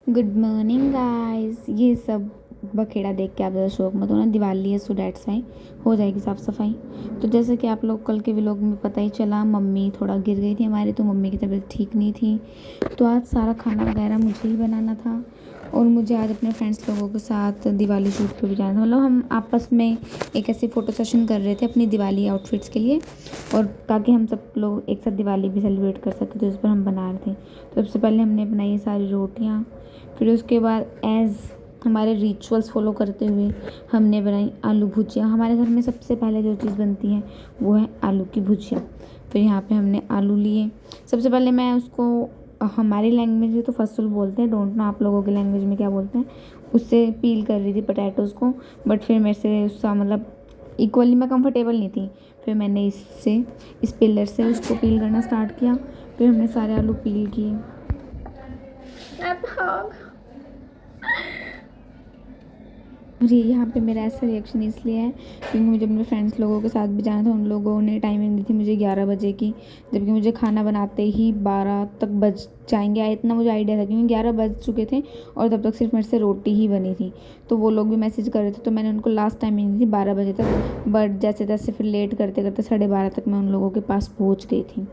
Good morning guys. ये सब बखेड़ा देख के आप ज़्यादा शौक मत होना, दिवाली है सो डेट्स वाई हो जाएगी साफ़ सफाई। तो जैसे कि आप लोग कल के व्लॉग में पता ही चला, मम्मी थोड़ा गिर गई थी हमारी, तो मम्मी की तबीयत ठीक नहीं थी। तो आज सारा खाना वगैरह मुझे ही बनाना था और मुझे आज अपने फ्रेंड्स लोगों के साथ दिवाली शूट पे भी जाना था। मतलब हम आपस में एक ऐसी फ़ोटो सेशन कर रहे थे अपनी दिवाली आउटफिट्स के लिए, और ताकि हम सब लोग एक साथ दिवाली भी सेलिब्रेट कर सकते, तो इस पर हम बना रहे थे। तो सबसे पहले हमने बनाई सारी रोटियाँ, फिर उसके बाद एज़ हमारे रिचुअल्स फॉलो करते हुए हमने बनाई आलू भुजिया। हमारे घर में सबसे पहले जो चीज़ बनती है वो है आलू की भुजिया। फिर यहाँ पे हमने आलू लिए। सबसे पहले मैं उसको, हमारी लैंग्वेज में तो फसूल बोलते हैं, डोंट नो आप लोगों की लैंग्वेज में क्या बोलते हैं, उससे पील कर रही थी पोटैटोज़ को। बट फिर मेरे से उसका मतलब इक्वली मैं कंफर्टेबल नहीं थी। फिर मैंने इस पिलर से उसको पील करना स्टार्ट किया। फिर हमने सारे आलू पील किए। मुझे यहाँ पे मेरा ऐसा रिएक्शन इसलिए है क्योंकि मुझे अपने फ्रेंड्स लोगों के साथ भी जाना था। उन लोगों ने टाइमिंग दी थी मुझे 11 बजे की, जबकि मुझे खाना बनाते ही 12 तक बज जाएंगे, इतना मुझे आइडिया था क्योंकि 11 बज चुके थे और तब तक सिर्फ मेरे से रोटी ही बनी थी। तो वो लोग भी मैसेज कर रहे थे, तो मैंने उनको लास्ट टाइमिंग दी थी 12 बजे तक। बट जैसे तैसे फिर लेट करते करते 12:30 तक मैं उन लोगों के पास पहुँच गई थी,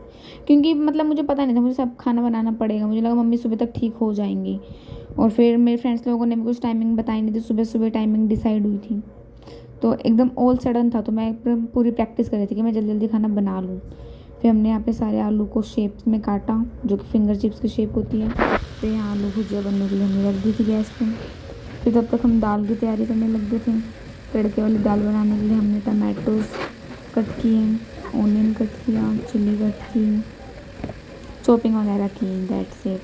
क्योंकि मतलब मुझे पता नहीं था मुझे सब खाना बनाना पड़ेगा। मुझे लगा मम्मी सुबह तक ठीक हो जाएंगी, और फिर मेरे फ्रेंड्स लोगों ने भी कुछ टाइमिंग बताई नहीं थी, सुबह सुबह टाइमिंग डिसाइड हुई थी। तो एकदम ऑल सडन था, तो मैं एकदम पूरी प्रैक्टिस कर रही थी कि मैं जल्दी जल्दी खाना बना लूँ। फिर हमने यहाँ पे सारे आलू को शेप्स में काटा, जो कि फिंगर चिप्स की शेप होती है। फिर यहाँ आलू भुजिया बनने के लिए हमने रख दी थी गैस पे। फिर तब तक हम दाल की तैयारी करने लग गए थे। तड़के वाली दाल बनाने के लिए हमने टमाटोज कट किए, ऑनियन कट किया, चिली कट की, चॉपिंग वगैरह की, दैट्स इट।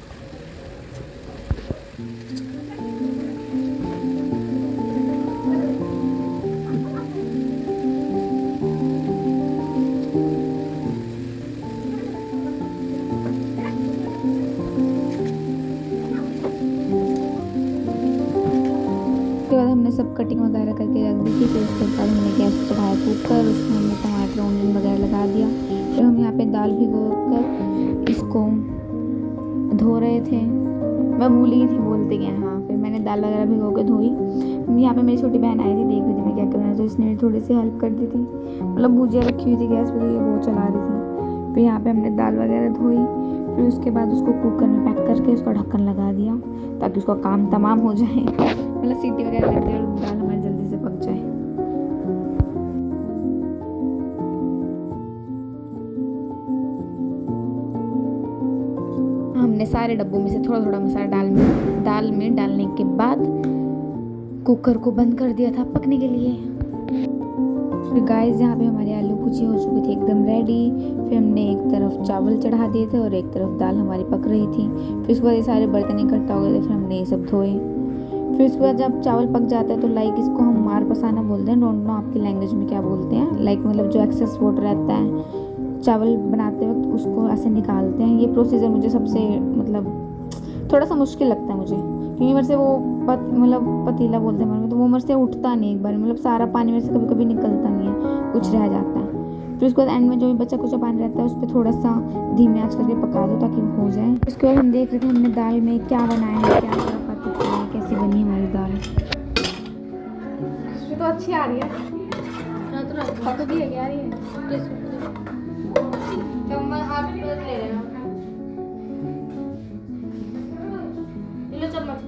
उसके बाद हमने सब कटिंग वगैरह करके रख दी थी। फिर उसके बाद हमने गैस पर चढ़ाया कुकर, उसमें हमने टमाटर ऑनियन वगैरह लगा दिया। फिर हम यहाँ पे दाल भिगो कर इसको धो रहे थे, मैं भूल ही थी बोलते क्या। हाँ, फिर मैंने दाल वगैरह भिगो के धोई। यहाँ पे मेरी छोटी बहन आई थी, देख रही थी मैं क्या कर रहा था, तो इसने मेरी थोड़ी सी हेल्प कर दी थी। मतलब भुजिया रखी हुई थी गैस पे, तो ये वो चला रही थी। फिर यहाँ पे हमने दाल वगैरह धोई। फिर उसके बाद उसको कुकर में पैक करके उसका ढक्कन लगा दिया ताकि उसका काम तमाम हो जाए। मतलब सीटी वगैरह लग जाए और दाल हमारी जल्दी से पक जाए। हमने सारे डब्बों में से थोड़ा थोड़ा मसाला दाल में डालने के बाद कुकर को बंद कर दिया था पकने के लिए। फिर गाइस यहाँ पे हमारी आलू भुजिया हो चुकी थी एकदम रेडी। फिर हमने एक तरफ चावल चढ़ा दिए थे और एक तरफ दाल हमारी पक रही थी। फिर उसके बाद ये सारे बर्तन इकट्ठा हो गए थे, फिर हमने ये सब धोए। फिर उसके बाद जब चावल पक जाता है तो लाइक इसको हम मार पसाना बोलते हैं, डोंट नो आपकी लैंग्वेज में क्या बोलते हैं। लाइक मतलब जो एक्सेस वाटर रहता है चावल बनाते वक्त उसको ऐसे निकालते हैं। ये प्रोसीजर मुझे सबसे मतलब थोड़ा सा मुश्किल लगता है मुझे, क्योंकि मेरे से वो मतलब पतीला बोलते हैं में, तो वो मेरे से उठता नहीं एक बार, मतलब सारा पानी मेरे से कभी कभी निकलता नहीं है, कुछ रह जाता है। फिर उसके बाद एंड में जो भी बचा कुछ पानी रहता है उस पर थोड़ा सा धीमी आंच करके पका दो ताकि वो हो जाए। उसके बाद हम देख रहे थे हमने दाल में क्या बनाया है, क्या खुराफाती की है, कैसी बनी हमारी दाल। तो अच्छी आ रही है, तो भी है, आ रही है। चम्मच आप ले लेना, लो चम्मच।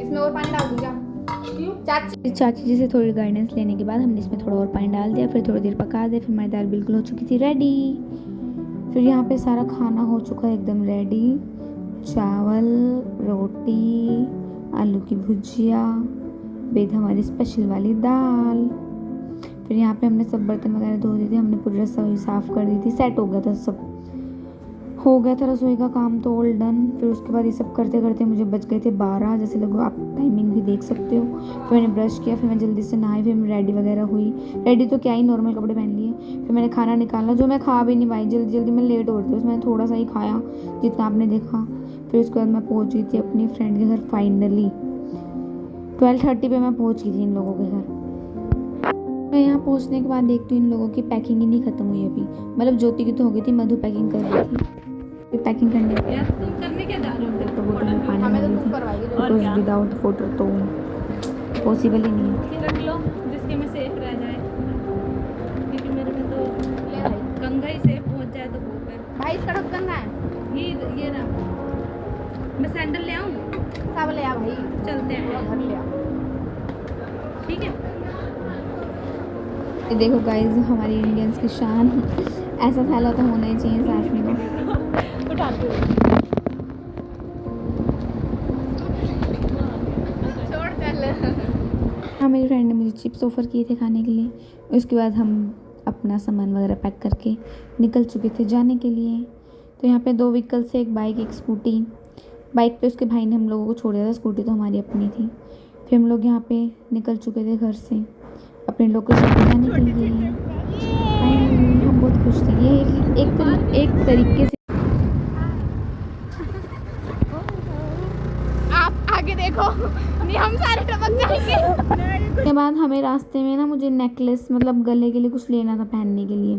इसमें और पानी डाल दूंगा। चाची जी से थोड़ी गाइडेंस लेने के बाद हमने इसमें थोड़ा और पानी डाल दिया। फिर थोड़ी देर पका दिया। फिर हमारी दाल बिल्कुल हो चुकी थी रेडी। फिर यहाँ पे सारा खाना हो चुका है एकदम रेडी। चावल, रोटी, आलू की भुजिया, विद हमारी स्पेशल वाली दाल। फिर यहाँ पे हमने सब बर्तन वगैरह धो दिए थे, हमने पूरी रसोई साफ़ कर दी थी, सेट हो गया था, सब हो गया था रसोई का काम तो ऑल डन। फिर उसके बाद ये सब करते करते मुझे बज गए थे 12, जैसे लोग आप टाइमिंग भी देख सकते हो। फिर मैंने ब्रश किया, फिर मैं जल्दी से नहाई, फिर मैं रेडी वगैरह हुई। रेडी तो क्या ही, नॉर्मल कपड़े पहन लिए। फिर मैंने खाना निकाला, जो मैं खा भी नहीं पाई, जल्दी जल्दी मैं लेट हो रही थी, उसमें मैंने थोड़ा सा ही खाया जितना आपने देखा। फिर उसके बाद मैं पहुँच गई थी अपनी फ्रेंड के घर फाइनली। 12:30 पे मैं पहुँच गई थी इन लोगों के घर। मैं यहाँ पहुँचने के बाद देखती हूँ इन लोगों की पैकिंग ही नहीं ख़त्म हुई अभी। मतलब ज्योति की तो हो गई थी, मधु पैकिंग कर रही थी। फिर पैकिंग करने के यार तुम करने क्या जा रहे हो? वाटर बोतल में पानी हमें डाल तो रही तुम थी, करवाएगी बिकॉज विदाउट वाटर तो पॉसिबल ही नहीं है। ये रख लो जिसके में सेफ रह जाए, क्योंकि मेरे में तो ले भाई गंगा ही सेफ पहुंच जाए तो बहुत है भाई। इसका ढक्कन कहाँ है? ये ना, मैं सैंडल ले आऊँ? सब ले आ भाई, चलते हैं घर ले आ, ठीक है। ये देखो गाइस, हमारी इंडियंस की शान। ऐसा थैला तो होना ही चाहिए साथ में। उठाते हो छोड़ चल। हाँ, मेरी फ्रेंड ने मुझे चिप्स ऑफ़र किए थे खाने के लिए। उसके बाद हम अपना सामान वगैरह पैक करके निकल चुके थे जाने के लिए। तो यहाँ पे 2 व्हीकल से, एक बाइक एक स्कूटी। बाइक पे उसके भाई ने हम लोगों को छोड़ दिया था, स्कूटी तो हमारी अपनी थी। फिर हम लोग यहाँ पे निकल चुके थे घर से अपने लोकेशन पे जाने के लिए। फाइनली हम बहुत खुश थे। ये एक तरीके से आप आगे देखो, नहीं हम सारे टपक जाएंगे। के बाद हमें रास्ते में ना, मुझे नेकलेस मतलब गले के लिए कुछ लेना था पहनने के लिए।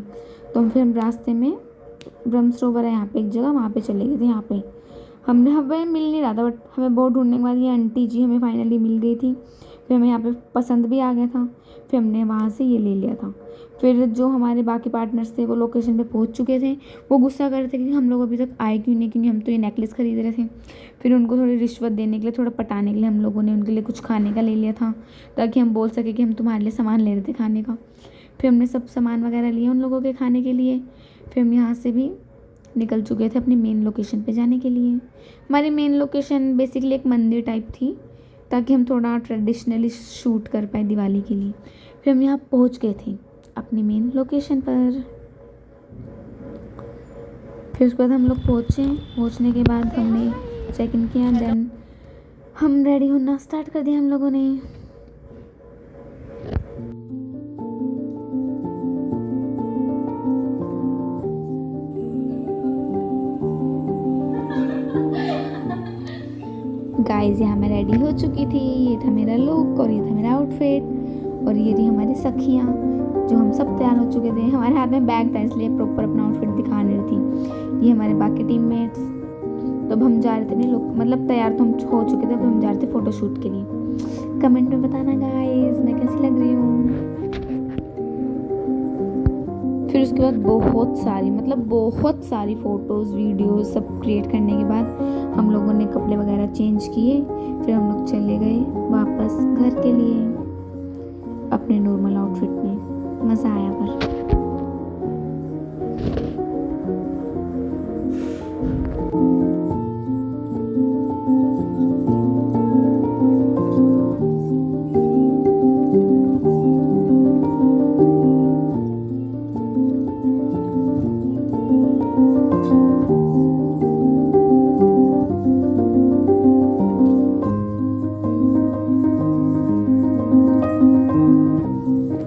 तो फिर हम रास्ते में ब्रह्म सरोवर है यहाँ पे एक जगह, वहाँ पे चले गए थे। यहाँ पे हमें मिल नहीं रहा था, बट हमें बहुत ढूंढने के बाद ये आंटी जी हमें फाइनली मिल गई थी। फिर हमें यहाँ पे पसंद भी आ गया था, फिर हमने वहाँ से ये ले लिया था। फिर जो हमारे बाकी पार्टनर्स थे वो लोकेशन पे पहुँच चुके थे। वो गुस्सा कर रहे थे कि हम लोग अभी तक आए क्यों नहीं, क्योंकि हम तो ये नेकलेस खरीद रहे थे। फिर उनको थोड़ी रिश्वत देने के लिए, थोड़ा पटाने के लिए हम लोगों ने उनके लिए कुछ खाने का ले लिया था, ताकि हम बोल सके कि हम तुम्हारे लिए सामान ले रहे थे खाने का। फिर हमने सब सामान वगैरह लिए उन लोगों के खाने के लिए। फिर हम यहाँ से भी निकल चुके थे अपनी मेन लोकेशन पे जाने के लिए। हमारी मेन लोकेशन बेसिकली एक मंदिर टाइप थी, ताकि हम थोड़ा ट्रेडिशनली शूट कर पाए दिवाली के लिए। फिर हम यहाँ पहुँच गए थे अपनी मेन लोकेशन पर। फिर उसके बाद हम लोग पहुँचने के बाद हमने चेक इन किया, देन हम रेडी होना स्टार्ट कर दिया हम लोगों ने। गाइस, यहाँ मैं रेडी हो चुकी थी। ये था मेरा लुक और ये था मेरा आउटफिट, और ये थी हमारी सखियाँ जो हम सब तैयार हो चुके थे। हमारे हाथ में बैग था, इसलिए प्रॉपर अपना आउटफिट दिखा रही थी। ये हमारे बाकी टीममेट्स। तो अब हम जा रहे थे अपने लोग, मतलब तैयार तो हम हो चुके थे, अब हम जा रहे थे फ़ोटोशूट के लिए। कमेंट में बताना गाइस मैं कैसी लग रही हूँ। फिर उसके बाद बहुत सारी फ़ोटोज़ वीडियोस सब क्रिएट करने के बाद हम लोगों ने कपड़े वगैरह चेंज किए। फिर हम लोग चले गए वापस घर के लिए अपने नॉर्मल आउटफिट में। मज़ा आया पर।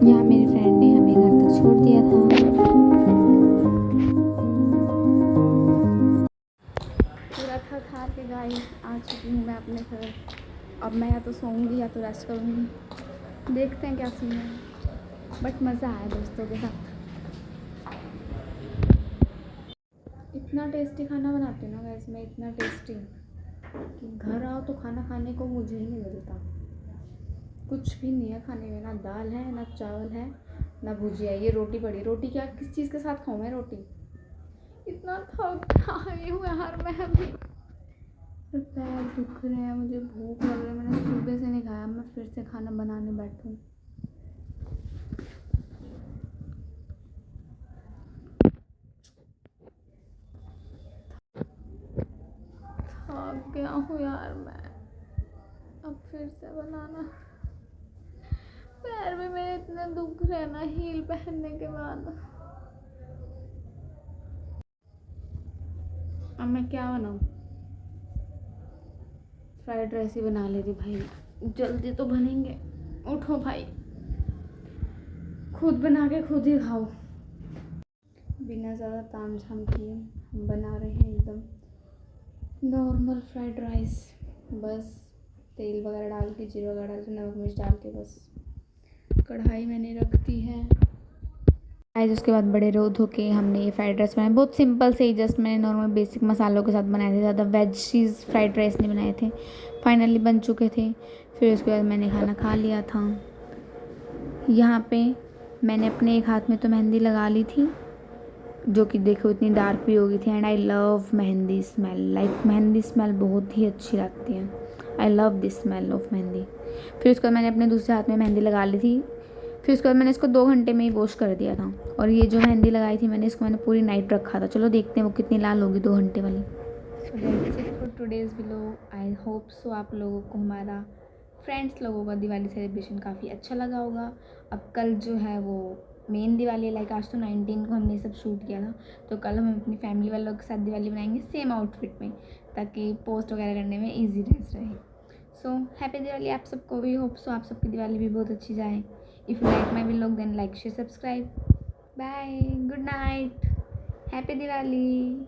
यहाँ मेरी फ्रेंड ने हमें घर तक छोड़ दिया था। पूरा थक हार के गाइस आ चुकी हूँ मैं अपने घर। अब मैं या तो सोऊंगी या तो रेस्ट करूँगी, देखते हैं क्या सीन है। बट मज़ा आया दोस्तों के साथ। इतना टेस्टी खाना बनाती हूँ ना गाइस मैं, इतना टेस्टी कि घर आओ तो खाना खाने को मुझे ही नहीं मिलता। कुछ भी नहीं है खाने में, ना दाल है ना चावल है ना भुजिया। ये रोटी पड़ी, रोटी क्या किस चीज़ के साथ खाऊँ मैं रोटी? इतना थक आई हूँ यार मैं अभी। पैर दुख रहे हैं, मुझे भूख लग रही है, मैंने सुबह से नहीं खाया। मैं फिर से खाना बनाने बैठूँ। थक गया हूँ यार मैं। अब फिर से बनाना। पैर में मेरे इतने दुख रहे हैं ना हील पहनने के बाद। अब मैं क्या बनाऊँ? फ्राइड राइस ही बना ले रही भाई, जल्दी तो बनेंगे। उठो भाई, खुद बना के खुद ही खाओ। बिना ज़्यादा ताम झाम किए हम बना रहे हैं एकदम नॉर्मल फ्राइड राइस। बस तेल वगैरह डाल के, जीरा वगैरह डाल के, नमक मिर्च डाल के बस कढ़ाई मैंने रख दी है। गाइस उसके बाद बड़े रो धो के हमने ये फ्राइड राइस बनाया। बहुत सिंपल से ही, जस्ट मैंने नॉर्मल बेसिक मसालों के साथ बनाए थे, ज़्यादा वेजीज फ्राइड राइस नहीं बनाए थे। फाइनली बन चुके थे। फिर उसके बाद मैंने खाना खा लिया था। यहाँ पे मैंने अपने एक हाथ में तो मेहंदी लगा ली थी, जो कि देखो इतनी डार्क भी हो गई थी। And I love mehndi smell, like mehndi smell बहुत ही अच्छी लगती है। I love this smell of mehndi. फिर उसके बाद मैंने अपने दूसरे हाथ में मेहंदी लगा ली थी। फिर उसके बाद मैंने इसको 2 घंटे में ही वॉश कर दिया था। और ये जो मेहंदी लगाई थी मैंने, इसको मैंने पूरी नाइट रखा था। चलो देखते हैं वो कितनी लाल होगी 2 घंटे वाली। So that's it for today's vlog. I hope so आप लोगों को हमारा फ्रेंड्स लोगों का दिवाली सेलिब्रेशन काफ़ी अच्छा लगा होगा। अब कल जो है वो मेन दिवाली है, लाइक आज तो 19 को हमने सब शूट किया था, तो कल हम अपनी फैमिली वालों के साथ दिवाली बनाएंगे सेम आउटफिट में, ताकि पोस्ट वगैरह करने में ईजीनेस रहे। सो हैप्पी दिवाली आप सबको भी। होप सो आप सबकी दिवाली भी बहुत अच्छी जाए। If you like my vlog then like share subscribe. Bye, good night, happy Diwali.